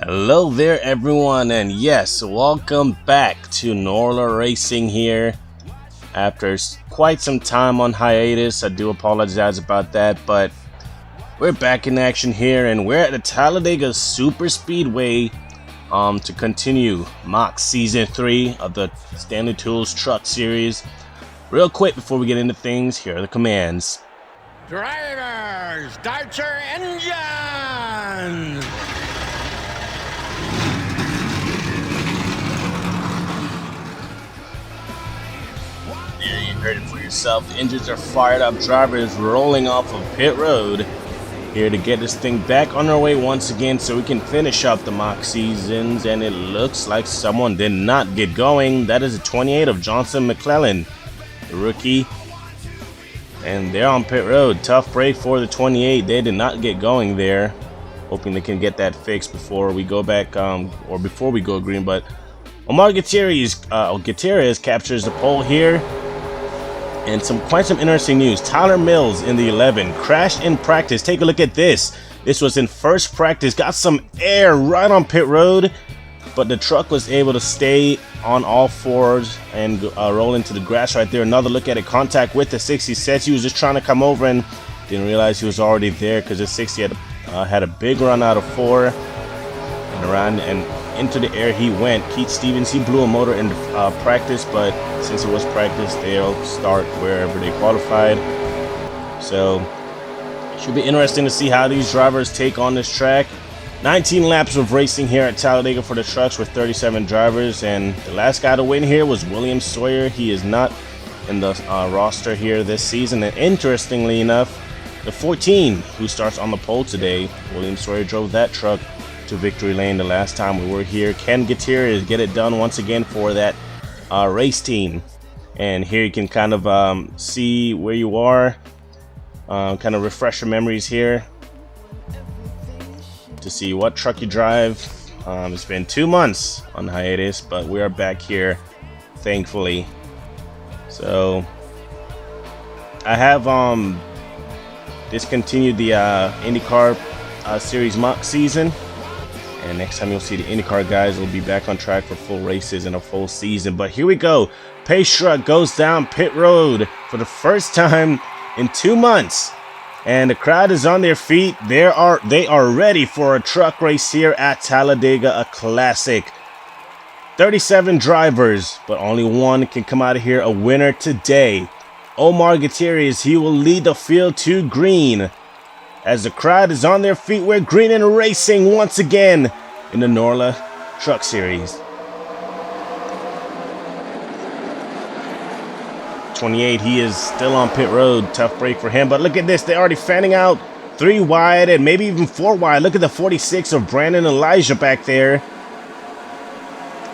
Hello there everyone, and yes, welcome back to NORLA Racing here. After quite some time on hiatus, I do apologize about that, but we're back in action here, and we're at the Talladega Super Speedway to continue Mach Season 3 of the Stanley Tools Truck Series. Real quick before we get into things, here are the commands. Drivers, start your engines! There, you heard it for yourself. The engines are fired up. Drivers rolling off of pit road here to get this thing back on our way once again so we can finish up the Mach seasons. And it looks like someone did not get going. That is a 28 of Johnson McClellan, the rookie. And they're on pit road. Tough break for the 28. They did not get going there. Hoping they can get that fixed before we go back, or before we go green. But Omar Gutierrez captures the pole here. And quite some interesting news. Tyler Mills in the 11 crashed in practice. Take a look at this. This was in first practice. Got some air right on pit road, but the truck was able to stay on all fours and roll into the grass right there. Another look at it. Contact with the 60. Says he was just trying to come over and didn't realize he was already there because the 60 had a big run out of 4 and around and into the air he went. Keith Stevens, he blew a motor in practice, but since it was practice, they'll start wherever they qualified. So should be interesting to see how these drivers take on this track. 19 laps of racing here at Talladega for the trucks with 37 drivers, and the last guy to win here was William Sawyer. He is not in the roster here this season, and interestingly enough, the 14 who starts on the pole today, William Sawyer drove that truck to victory lane the last time we were here. Ken Gutierrez get it done once again for that race team. And here you can kind of see where you are, kind of refresh your memories here to see what truck you drive. It's been 2 months on hiatus, but we are back here, thankfully. So I have discontinued the IndyCar Series Mach season, and next time you'll see the IndyCar guys will be back on track for full races and a full season. But here we go. Pace truck goes down pit road for the first time in 2 months, and the crowd is on their feet. They are ready for a truck race here at Talladega, a classic. 37 drivers, but only one can come out of here a winner today. Omar Gutierrez, he will lead the field to green. As the crowd is on their feet, we're green and racing once again in the NORLA Truck Series. 28, he is still on pit road. Tough break for him, but look at this. They're already fanning out 3 wide and maybe even 4 wide. Look at the 46 of Brandon Elijah back there.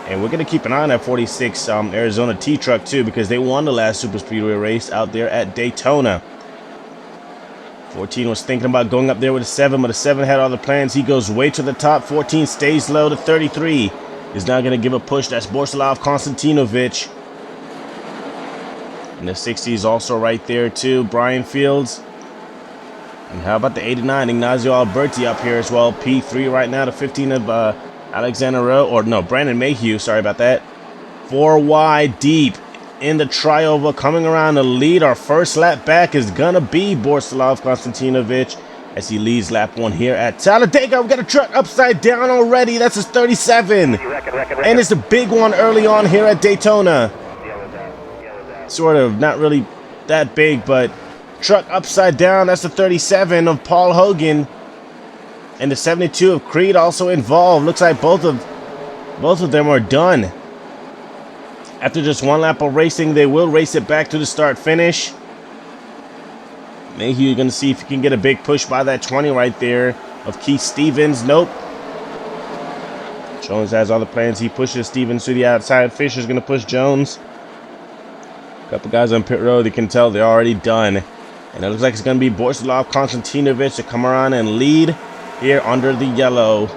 And we're going to keep an eye on that 46 Arizona T truck too, because they won the last Super Speedway race out there at Daytona. 14 was thinking about going up there with a 7, but the 7 had other plans. He goes way to the top. 14 stays low. The 33 is now going to give a push. That's Borislav Konstantinovic. And the 60 is also right there too, Brian Fields. And how about the 89, Ignacio Alberti up here as well. P3 right now. The 15 of Alexander Rowe, or no, Brandon Mayhew, sorry about that. 4 wide deep in the trioval, coming around the lead. Our first lap back is gonna be Borislav Konstantinovic as he leads lap 1 here at Talladega. We got a truck upside down already. That's his 37. And it's a big one early on here at Daytona. Sort of, not really that big, but truck upside down. That's the 37 of Paul Hogan. And the 72 of Creed also involved. Looks like both of them are done. After just 1 lap of racing, they will race it back to the start-finish. Maybe you're going to see if you can get a big push by that 20 right there of Keith Stevens. Nope. Jones has all the plans. He pushes Stevens to the outside. Fisher's going to push Jones. A couple guys on pit road. You can tell they're already done. And it looks like it's going to be Borislav Konstantinovic to come around and lead here under the yellow.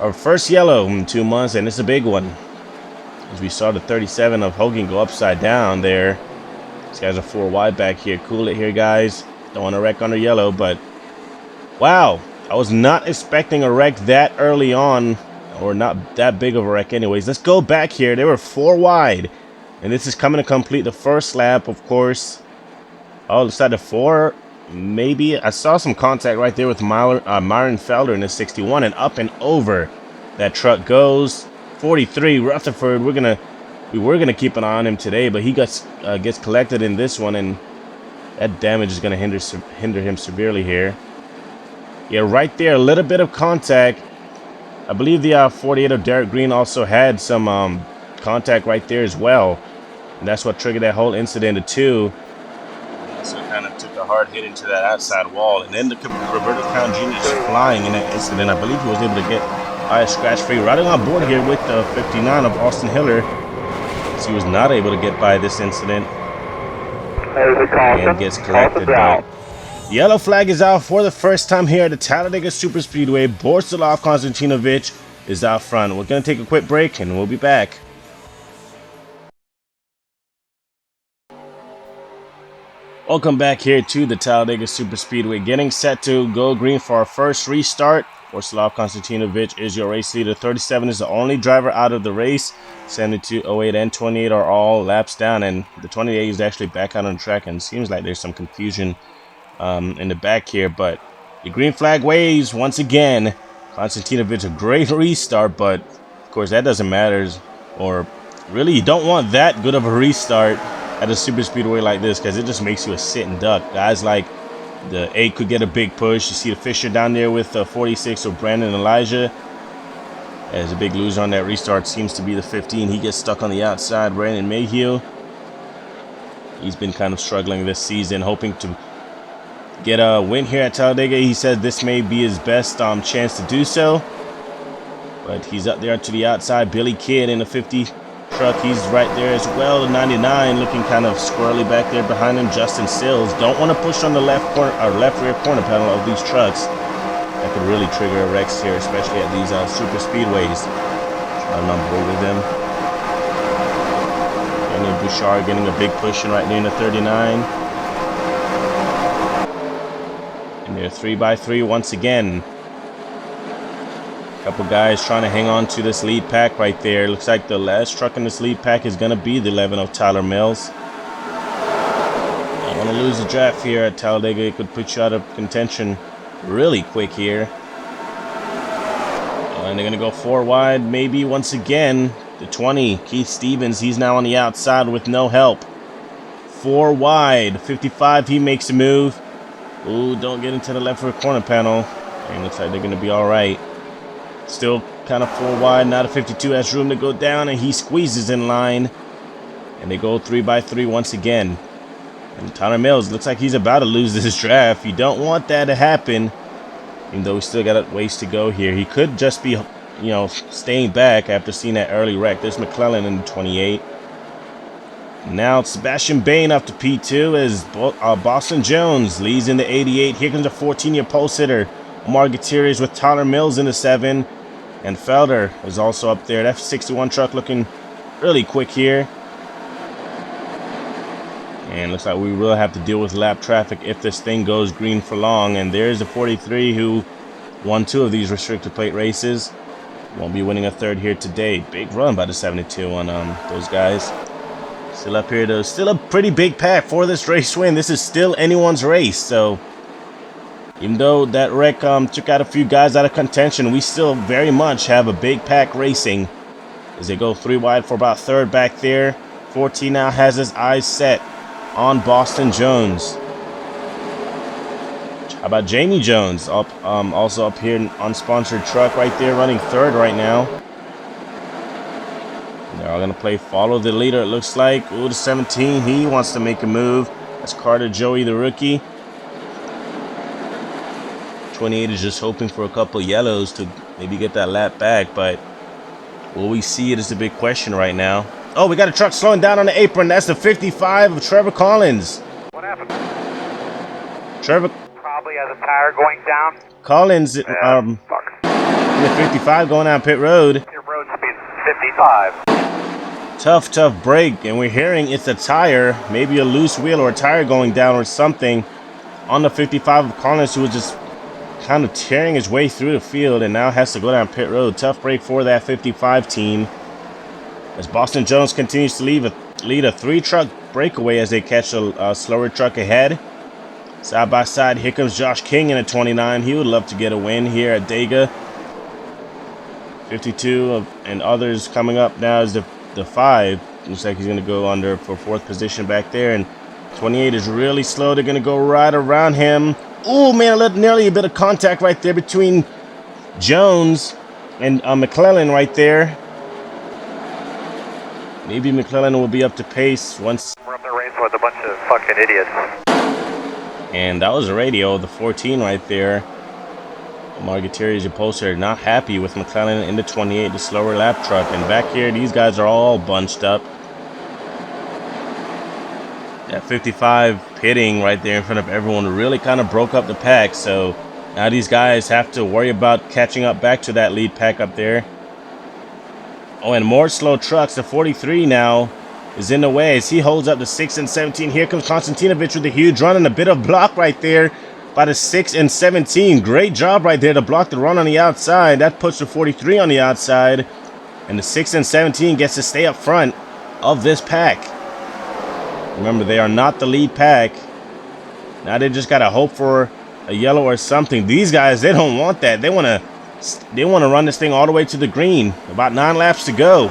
Our first yellow in 2 months, and it's a big one. As we saw the 37 of Hogan go upside down there. These guys are 4 wide back here. Cool it here, guys. Don't want to wreck under yellow, but wow. I was not expecting a wreck that early on, or not that big of a wreck anyways. Let's go back here. They were 4 wide, and this is coming to complete the first lap, of course. Oh, looks like the 4, maybe. I saw some contact right there with Myron Felder in the 61, and up and over that truck goes. 43, Rutherford. We were gonna keep an eye on him today, but he gets collected in this one, and that damage is gonna hinder him severely here. Yeah, right there, a little bit of contact. I believe the 48 of Derek Green also had some contact right there as well, and that's what triggered that whole incident too. So it kind of took a hard hit into that outside wall, and then the Roberto Crown Jr. is flying in that incident. I believe he was able to get by a scratch-free. Riding on board here with the 59 of Austin Hiller, so he was not able to get by this incident, and gets collected. But yellow flag is out for the first time here at the Talladega Superspeedway. Borsalov Konstantinovic is out front. We're going to take a quick break, and we'll be back. Welcome back here to the Talladega Superspeedway. Getting set to go green for our first restart. Borsalov Konstantinovic is your race leader. 37 is the only driver out of the race. 72, 08, and 28 are all laps down, and the 28 is actually back out on the track, and it seems like there's some confusion in the back here, but the green flag waves once again. Konstantinovic, a great restart, but of course that doesn't matter, or really you don't want that good of a restart at a super speedway like this, because it just makes you a sit and duck. Guys like the 8 could get a big push. You see the Fisher down there with 46 or Brandon Elijah as a big loser on that restart seems to be the 15. He gets stuck on the outside. Brandon Mayhew, he's been kind of struggling this season, hoping to get a win here at Talladega. He said this may be his best chance to do so, but he's up there to the outside. Billy Kidd in the 50 truck, he's right there as well. The 99 looking kind of squirrely back there behind him. Justin Sills don't want to push on the left corner or left rear corner panel of these trucks. That could really trigger wrecks here, especially at these super speedways. I'm on board with them. Daniel Bouchard getting a big push in right there in the 39. And they're 3x3 once again. Couple guys trying to hang on to this lead pack right there. Looks like the last truck in this lead pack is going to be the 11 of Tyler Mills. Don't want to lose the draft here at Talladega. It could put you out of contention really quick here. And they're going to go 4 wide maybe once again. The 20, Keith Stevens, he's now on the outside with no help. 4 wide. 55, he makes a move. Ooh, don't get into the left rear corner panel. And looks like they're going to be all right. Still kind of 4 wide. Now the 52 has room to go down, and he squeezes in line. And they go 3x3 once again. And Tyler Mills looks like he's about to lose this draft. You don't want that to happen, even though we still got a ways to go here. He could just be, staying back after seeing that early wreck. There's McClellan in the 28. Now Sebastian Bain up to P2 as Boston Jones leads in the 88. Here comes a 14-year pole sitter, Omar Gutierrez, with Tyler Mills in the 7. And Felder is also up there. That 61 truck looking really quick here. And looks like we will have to deal with lap traffic if this thing goes green for long. And there's the 43 who won 2 of these restricted plate races. Won't be winning a 3rd here today. Big run by the 72 on those guys. Still up here though. Still a pretty big pack for this race win. This is still anyone's race. So even though that wreck took out a few guys out of contention, we still very much have a big pack racing as they go 3 wide for about 3rd back there. 14 now has his eyes set on Boston Jones. How about Jamie Jones up also up here in unsponsored truck right there, running 3rd right now. They're all gonna play follow the leader, it looks like. Ooh, the 17, he wants to make a move. That's Carter Joey, the rookie. 28 is just hoping for a couple yellows to maybe get that lap back, but will we see it is the big question right now. Oh, we got a truck slowing down on the apron. That's the 55 of Trevor Collins. What happened? Trevor Probably has a tire going down. Collins, Fuck. in the 55 going down pit road. Your road speed 55. Tough break, and we're hearing it's a tire, maybe a loose wheel or a tire going down or something on the 55 of Collins, who was just kind of tearing his way through the field and now has to go down pit road. Tough break for that 55 team. As Boston Jones continues to lead a 3-truck breakaway as they catch a slower truck ahead. Side by side, here comes Josh King in a 29. He would love to get a win here at Dega. 52 and others coming up now is the 5. Looks like he's going to go under for 4th position back there. And 28 is really slow. They're going to go right around him. Oh, man, nearly a bit of contact right there between Jones and McClellan right there. Maybe McClellan will be up to pace once. We're up the race with a bunch of fucking idiots. And that was a radio, the 14 right there. Margatieri's upholsterer not happy with McClellan in the 28, the slower lap truck. And back here, these guys are all bunched up. That 55 pitting right there in front of everyone really kind of broke up the pack. So now these guys have to worry about catching up back to that lead pack up there. Oh, and more slow trucks. The 43 now is in the way as he holds up the 6 and 17. Here comes Konstantinovich with a huge run and a bit of block right there by the 6 and 17. Great job right there to block the run on the outside. That puts the 43 on the outside. And the 6 and 17 gets to stay up front of this pack. Remember, they are not the lead pack. Now they just got to hope for a yellow or something. These guys, they don't want that. They want to run this thing all the way to the green. About 9 laps to go.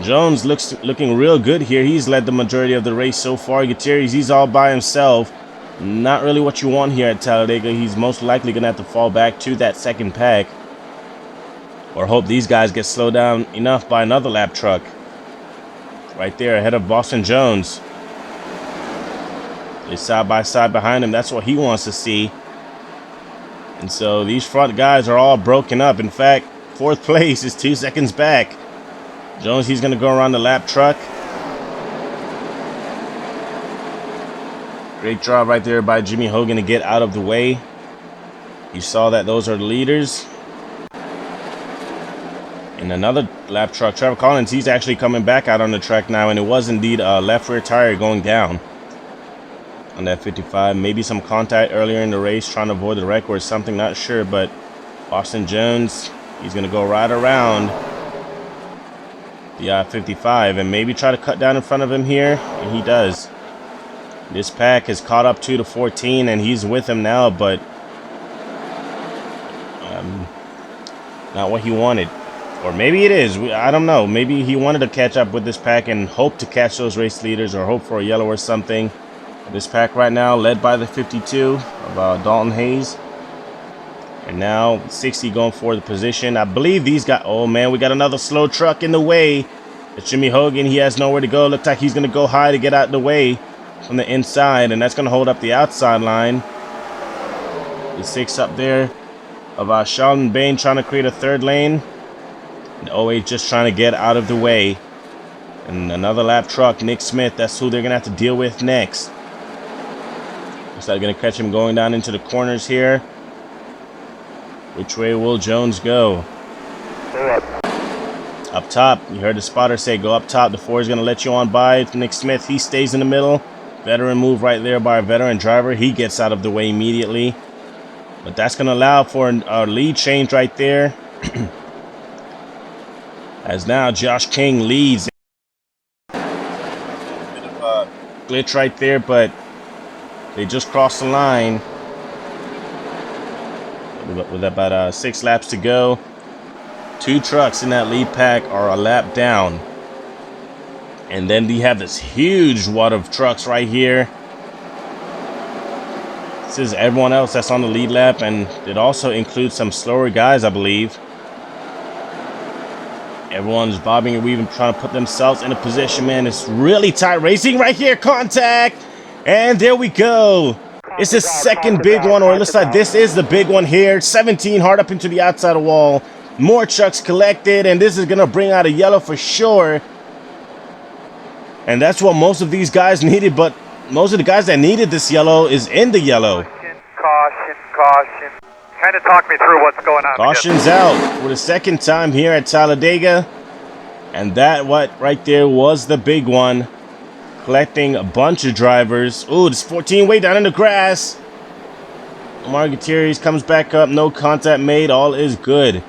Jones looking real good here. He's led the majority of the race so far. Gutierrez, he's all by himself. Not really what you want here at Talladega. He's most likely going to have to fall back to that second pack. Or hope these guys get slowed down enough by another lap truck. Right there ahead of Boston Jones. They're side by side behind him. That's what he wants to see. And so these front guys are all broken up. In fact, 4th place is 2 seconds back. Jones, he's going to go around the lap truck. Great job right there by Jimmy Hogan to get out of the way. You saw that those are the leaders. And another lap truck, Trevor Collins, he's actually coming back out on the track now. And it was indeed a left rear tire going down on that 55. Maybe some contact earlier in the race trying to avoid the wreck or something, not sure. But Boston Jones, he's going to go right around the 55 and maybe try to cut down in front of him here. And he does. This pack has caught up to the 14 and he's with him now, but not what he wanted. Or maybe it is. I don't know. Maybe he wanted to catch up with this pack and hope to catch those race leaders or hope for a yellow or something. This pack right now led by the 52 of Dalton Hayes. And now 60 going for the position. I believe these guys... Oh, man, we got another slow truck in the way. It's Jimmy Hogan. He has nowhere to go. Looks like he's going to go high to get out of the way from the inside. And that's going to hold up the outside line. The 6 up there of Sheldon Bain trying to create a 3rd lane. And 08 just trying to get out of the way. And another lap truck, Nick Smith. That's who they're going to have to deal with next. Looks like they're going to catch him going down into the corners here. Which way will Jones go? Up top. You heard the spotter say go up top. The 4 is going to let you on by. Nick Smith, he stays in the middle. Veteran move right there by a veteran driver. He gets out of the way immediately. But that's going to allow for a lead change right there. As now Josh King leads. A bit of a glitch right there, but they just crossed the line. With about 6 laps to go. 2 trucks in that lead pack are a lap down. And then you have this huge wad of trucks right here. This is everyone else that's on the lead lap, and it also includes some slower guys, I believe. Everyone's bobbing and weaving, trying to put themselves in a position, man. It's really tight racing right here. Contact. And there we go. It's the second big one, or it looks like this is the big one here. 17 hard up into the outside of the wall. More trucks collected, and this is going to bring out a yellow for sure. And that's what most of these guys needed, but most of the guys that needed this yellow is in the yellow. Caution. Kind of talk me through what's going on. Caution's out for the second time here at Talladega. And that right there was the big one. Collecting a bunch of drivers. Ooh, this 14 way down in the grass. Omar Gutierrez comes back up. No contact made. All is good.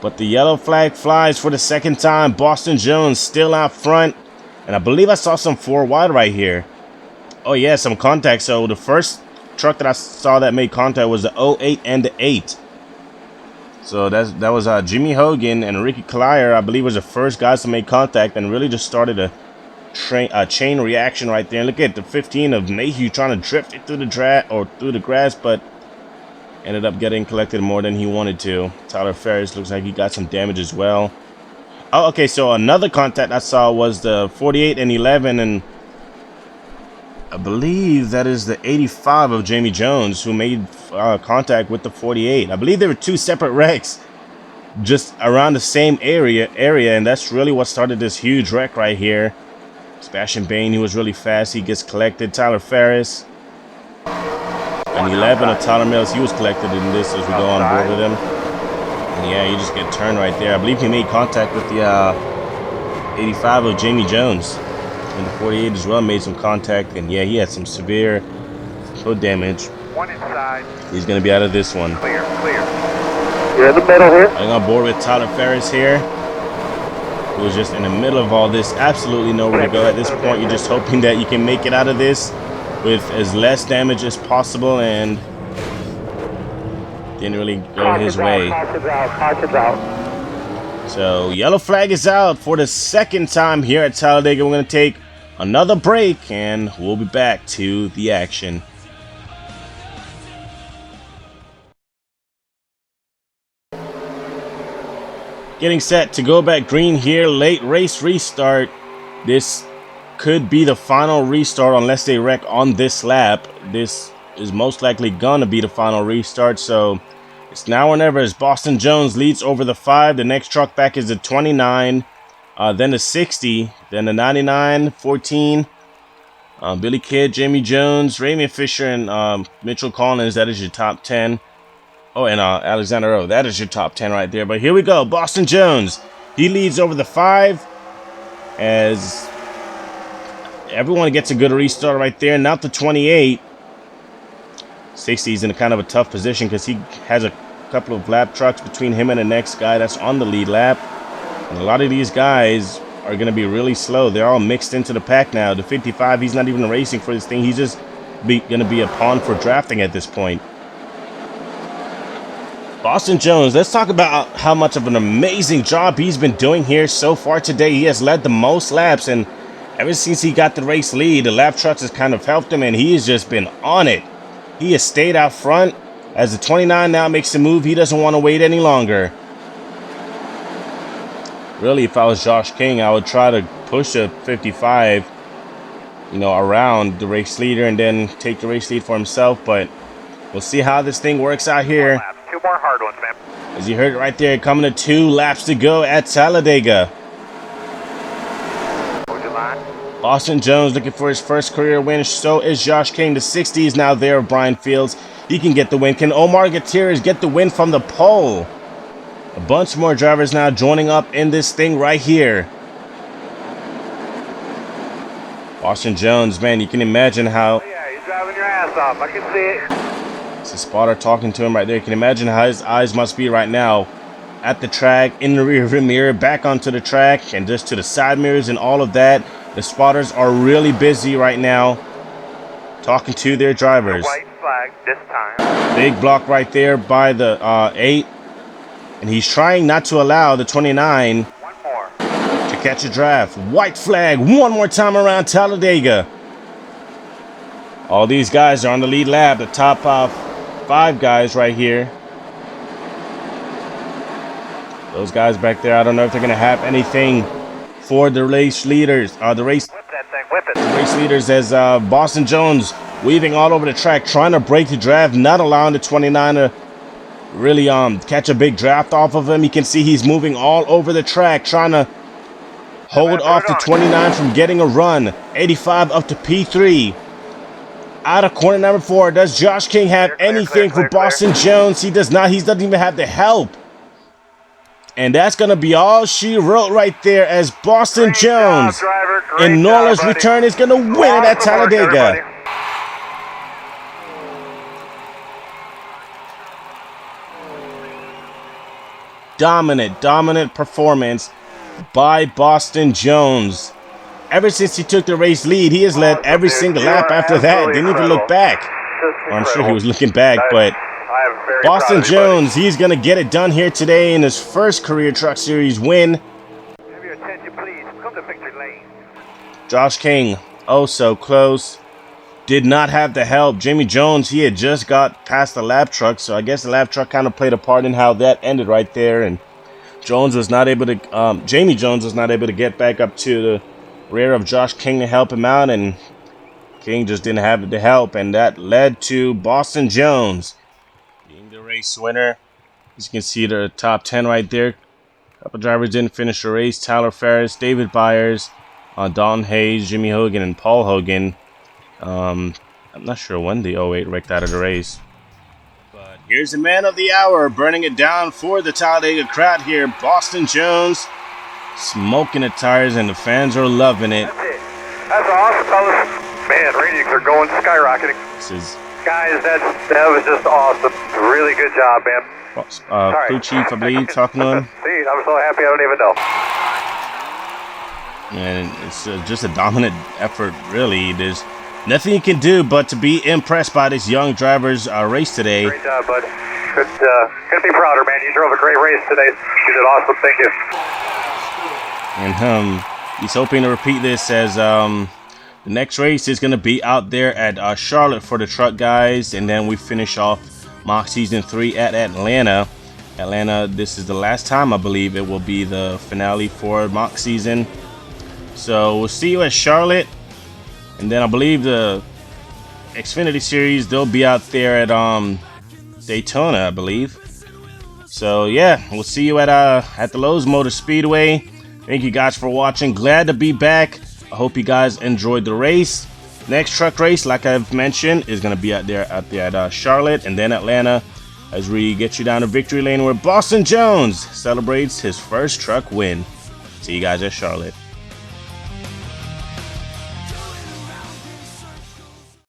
But the yellow flag flies for the second time. Boston Jones still out front. And I believe I saw some 4 wide right here. Oh, yeah, some contact. So the first truck that I saw that made contact was the 08 and the 8. So that was Jimmy Hogan and Ricky Collier, I believe, was the first guys to make contact and really just started a chain reaction right there. And look at the 15 of Mayhew trying to drift it through the grass, but ended up getting collected more than he wanted to. Tyler Ferris looks like he got some damage as well. Oh, okay, so another contact I saw was the 48 and 11, and I believe that is the 85 of Jamie Jones who made contact with the 48. I believe there were 2 separate wrecks just around the same area, and that's really what started this huge wreck right here. Sebastian Bain, he was really fast. He gets collected. Tyler Ferris. And 11 of Tyler Mills, he was collected in this as we go on board with him. And yeah, you just get turned right there. I believe he made contact with the 85 of Jamie Jones. And the 48 as well made some contact. And yeah, he had some severe foot damage. One inside. He's going to be out of this one. Clear. You're in the middle here. I'm on board with Tyler Ferris here, who was just in the middle of all this. Absolutely nowhere to go at this point. You're just hoping that you can make it out of this with as less damage as possible, and didn't really go his way. Caution's out. So yellow flag is out for the second time here at Talladega. We're going to take another break, and we'll be back to the action. Getting set to go back green here. Late race restart. This could be the final restart unless they wreck on this lap. This is most likely gonna be the final restart, so it's now or never as Boston Jones leads over the 5. The next truck back is the 29, then the 60, then the 99, 14. Billy Kidd, Jamie Jones, Raymond Fisher, and Mitchell Collins. That is your top 10. Oh, and Alexander O. That is your top 10 right there. But here we go. Boston Jones. He leads over the 5 as everyone gets a good restart right there. Not the 28. 60 is in a kind of a tough position because he has a couple of lap trucks between him and the next guy that's on the lead lap. And a lot of these guys are going to be really slow. They're all mixed into the pack now. The 55, he's not even racing for this thing. He's just going to be a pawn for drafting at this point. Boston Jones, let's talk about how much of an amazing job he's been doing here so far today. He has led the most laps, and ever since he got the race lead, the lap trucks has kind of helped him, and he has just been on it. He has stayed out front. As the 29 now makes the move, he doesn't want to wait any longer. Really, if I was Josh King, I would try to push a 55, around the race leader and then take the race lead for himself, but we'll see how this thing works out here. 2 more hard ones, man. As you heard right there, coming to 2 laps to go at Talladega. Boston Jones looking for his first career win. So is Josh King. The 60 is now there of Brian Fields. He can get the win. Can Omar Gutierrez get the win from the pole? A bunch more drivers now joining up in this thing right here. Boston Jones, man, you can imagine how... Oh, yeah, you're driving your ass off. I can see it. It's a spotter talking to him right there. You can imagine how his eyes must be right now. At the track, in the rear view mirror, back onto the track, and just to the side mirrors and all of that. The spotters are really busy right now talking to their drivers. White flag this time. Big block right there by the 8. And he's trying not to allow the 29 One more. to catch a draft. White flag one more time around Talladega. All these guys are on the lead lap. The top 5 guys right here. Those guys back there, I don't know if they're going to have anything for the race leaders. The race leaders as Boston Jones weaving all over the track, trying to break the draft, not allowing the 29 to really catch a big draft off of him. You can see he's moving all over the track, trying to hold off the 29 from getting a run. 85 up to P3. Out of corner number 4. Does Josh King have anything for Boston Jones? He does not. He doesn't even have the help. And that's going to be all she wrote right there as Boston Jones in NORLA's return is going to win it at Talladega. dominant performance by Boston Jones. Ever since he took the race lead, he has led every single lap after that. Didn't even look back. Well, I'm sure he was looking back, but Boston Jones, he's going to get it done here today in his first career Truck Series win. Have your attention, please. Come to victory lane. Josh King, oh so close. Did not have the help. Jamie Jones, he had just got past the lap truck, so I guess the lap truck kind of played a part in how that ended right there. And Jones was not able to, Jamie Jones was not able to get back up to the rear of Josh King to help him out, and King just didn't have the help, and that led to Boston Jones being the race winner. As you can see, the top 10 right there. A couple drivers didn't finish the race. Tyler Ferris, David Byers, Don Hayes, Jimmy Hogan, and Paul Hogan. I'm not sure when the 08 wrecked out of the race. But here's the man of the hour, burning it down for the Talladega crowd here. Boston Jones, smoking the tires, and the fans are loving it. That's it. That's awesome, fellas. Man, ratings are going skyrocketing. This is Guys, that was just awesome. Really good job, man. crew chief, I believe, talking to him. See, I'm so happy I don't even know. And it's just a dominant effort, really. There's nothing you can do but to be impressed by this young driver's race today. Great job, bud. Couldn't be prouder, man. You drove a great race today. You did awesome. Thank you. And he's hoping to repeat this as the next race is going to be out there at Charlotte for the truck guys, and then we finish off Mach Season 3 at Atlanta. This is the last time, I believe, it will be the finale for Mach Season. So we'll see you at Charlotte, and then I believe the Xfinity Series, they'll be out there at Daytona, I believe. So yeah, we'll see you at the Lowe's Motor Speedway. Thank you guys for watching. Glad to be back. I hope you guys enjoyed the race. Next truck race, like I've mentioned, is going to be out there at Charlotte and then Atlanta, as we get you down to victory lane where Boston Jones celebrates his first truck win. See you guys at Charlotte.